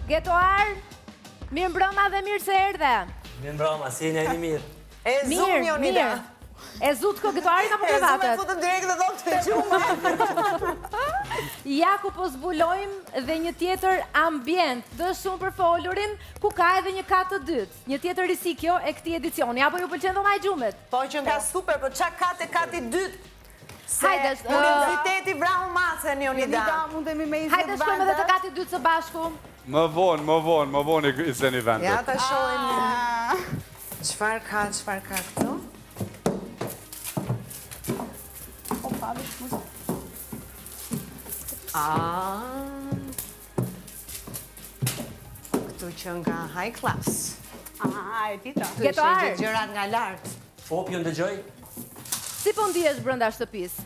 Getoar, mirë mbrëma dhe mirë se erdhe. Mirë mbrëma, si jeni një mirë. E zoom Jonida. E zut ko Getoarit apo privatet? E zoom e futën direkt dhe dhëmë të gjumë. Ja ku po zbulojmë dhe një tjetër ambient të shumë për folurin, ku ka edhe një katë të dytë. Një tjetër risi kjo e këtij edicioni. Apo ju pëlqen dhoma e gjumet? Po që nga super, po qa kati dytë? Se Hajde, kurioziteti vrahu masën, Jonida. Hajde shkojmë edhe të kati dytë së bashku. Më vonë i zeni vendet. Ja ta shojmë. Çfarë ka këtu? Këtu që nga high class. E dita. Këtu ishe gjërat nga lartë. Po, ju ndëgjoj? Si po ndihesh brenda shtëpisë?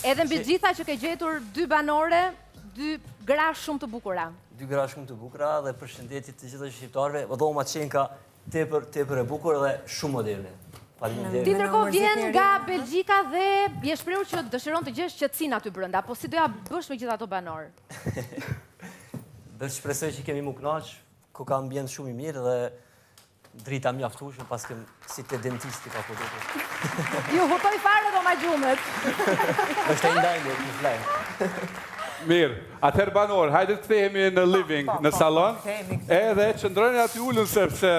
Edhe mbi gjitha që ke gjetur 2 banore, 2 gra shumë të bukura. 2 gra shumë të bukura dhe përshëndetje të gjithë shqiptarëve. Dhoma Qenka tepër e bukur dhe shumë moderne. Ti ndërkohë vjen nga Belgjika dhe je shprehur që dëshiron të gjesh qetësinë aty brenda, po si doja bësh me gjithë ato banor? Dhe shpresoj që kemi mu kënaq, ku ka ambient shumë i mirë dhe drita mjaftueshme pas kem si te dentisti ka po duket. Ju hutoj fare dhoma gjumet. Është e ndajmë, në flajmë. Mirë, atëherë banor, hajde të kthehemi në living, në salon, edhe qëndroni aty ulën sepse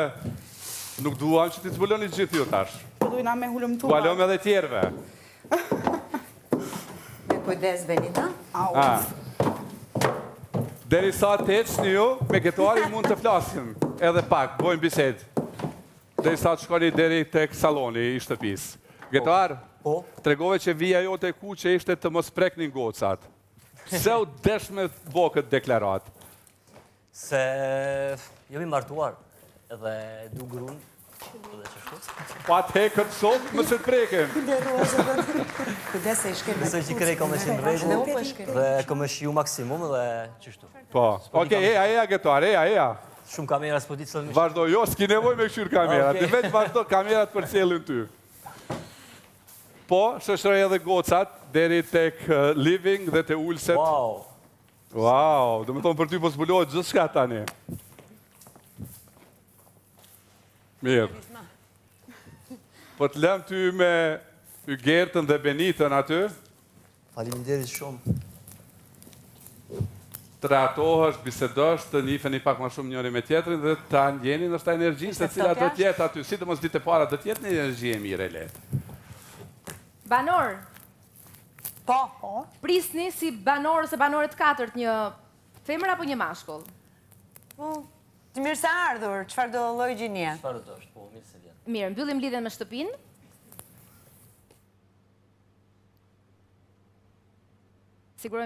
nuk duam që ti të zbuloni gjithë ju tash. Po dujna me hulëm tu. Balom edhe tjerve. Me kujdes, Benita. Deri sa të ecni ju, me Getoari mund të flasim. Edhe pak, bojmë bisedë. Deri sa të shkoni deri tek saloni i shtëpisë. Getoar, tregove që vija jote ku që ishte të mos preknin gocat. Se u desh me bo këtë deklarat? Se jemi martuar edhe du grunë edhe që shtu. Pa të hekët sot, më se të preken. Kujdes se i shkel. Besoj që krej kom e qenë rregull dhe kom e shiu maksimum dhe që shtu. Po, okej, eja Getoar, eja. Shumë kamera s'po ditë sot. Vazhdo, jo, s'ki nevoj me këshyr kamerat, dhe veç vazhdo kamerat për cilin ty. Po, shëshroj edhe gocat, deri tek living dhe te ulset. Wow, do me thonë për ty po zbulohet gjithë shka tani. Mirë. Po të lem ty me Ygertën dhe Benitën aty. Faleminderit shumë. Të ratohesh, bisedosh, të njifeni pak ma shumë njëri me tjetrin dhe të ndjeni nështë ta energjinë se cila do tjetë aty. Si të mos dite para, do tjetë një energji e mire, le. Banor. Po. Prisni si banor ose banore të katërt një femër apo një mashkull? Të mirë se ardhur, qëfar do lloj gjinie? Çfarë do është, po, mirë se vjen. Mirë, mbyllim lidhjen me shtëpinë. Sigurojmë